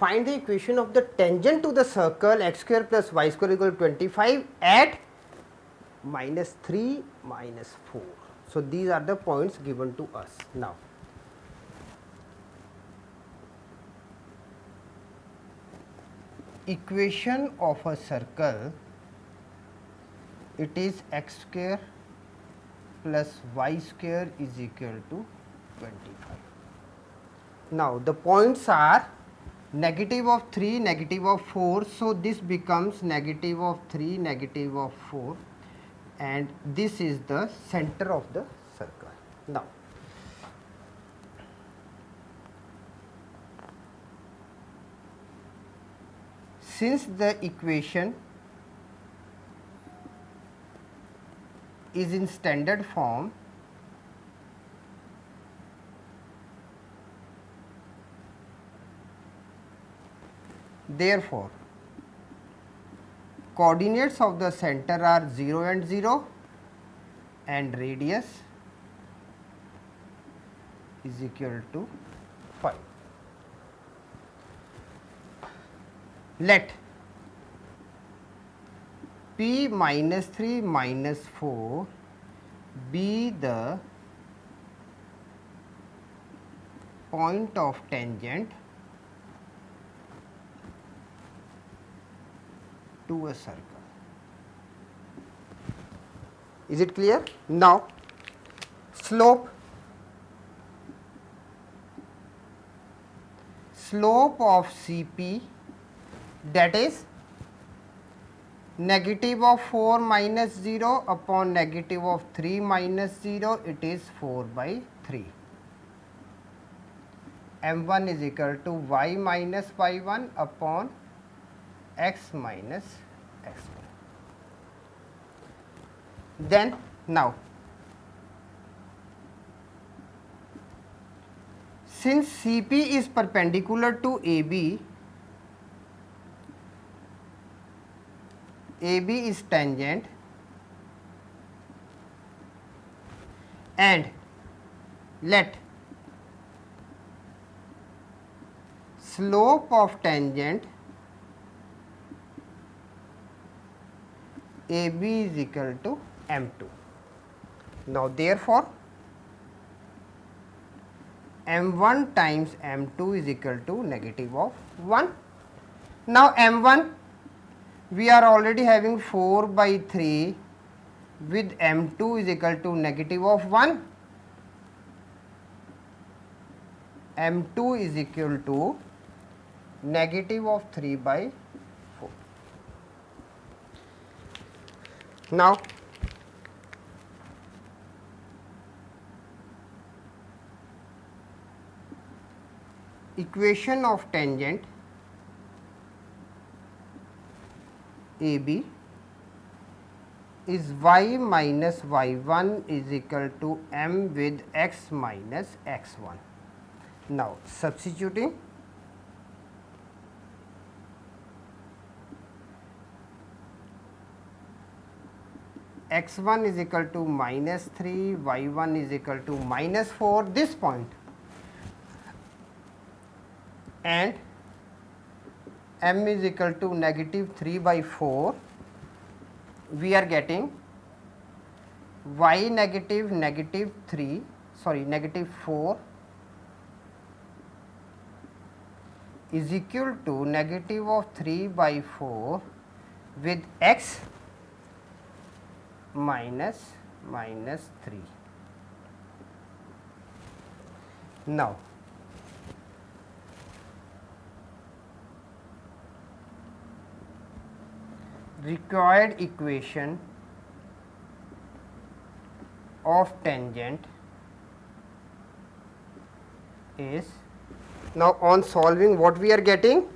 find the equation of the tangent to the circle x square plus y square equal to 25 at minus 3 minus 4. So, these are the points given to us. Now, equation of a circle, it is x square plus y square is equal to 25. Now, the points are negative of 3, negative of 4. So, this becomes negative of 3, negative of 4, and this is the center of the circle. Now, since the equation is in standard form, therefore, coordinates of the center are 0 and 0 and radius is equal to 5. Let P minus 3 minus 4 be the point of tangent to a circle. Is it clear? Now, slope of CP, that is negative of 4 minus 0 upon negative of 3 minus 0, it is 4 by 3. M1 is equal to y minus y1 upon x minus x1. Then, now, since CP is perpendicular to AB, AB is tangent, and let slope of tangent AB is equal to M2. Now, therefore, M1 times M2 is equal to negative of 1. Now, M1 we are already having 4 by 3 with M2 is equal to negative of 1. M2 is equal to negative of 3 by 4. Now, equation of tangent AB is y minus y1 is equal to m with x minus x1. Now, substituting x1 is equal to minus 3, y1 is equal to minus 4, this point, and m is equal to negative 3 by 4, we are getting y negative negative 4 is equal to negative of 3 by 4 with x minus 3. Now, required equation of tangent is, now on solving what we are getting,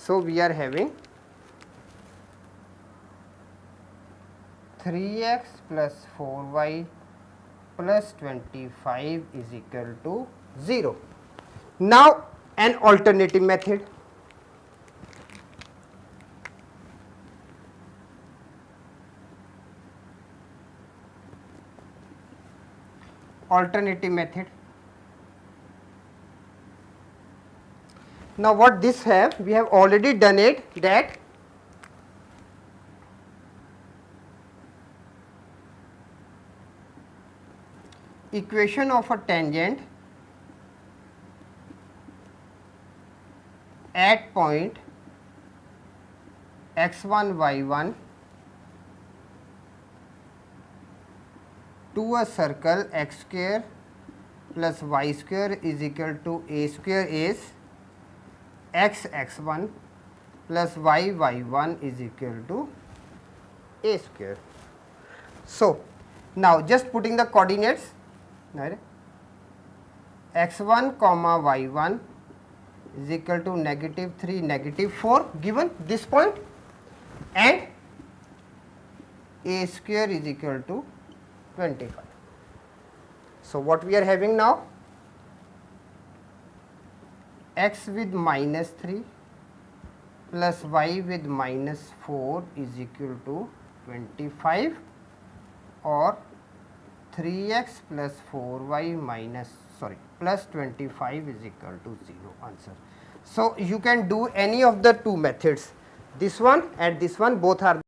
so we are having 3x plus 4y plus 25 is equal to 0. Now, an alternative method. Alternative method. Now, what this have? We have already done it, that equation of a tangent at point x1 y1 to a circle x square plus y square is equal to a square is x x1 plus y y1 is equal to a square. So, now just putting the coordinates, x1 comma y1 is equal to -3 -4 given this point, and a square is equal to 25. So, what we are having now? X with -3 plus y with -4 is equal to 25, or 3x plus 4y plus 25 is equal to 0 answer. So, you can do any of the two methods, this one and this one, both are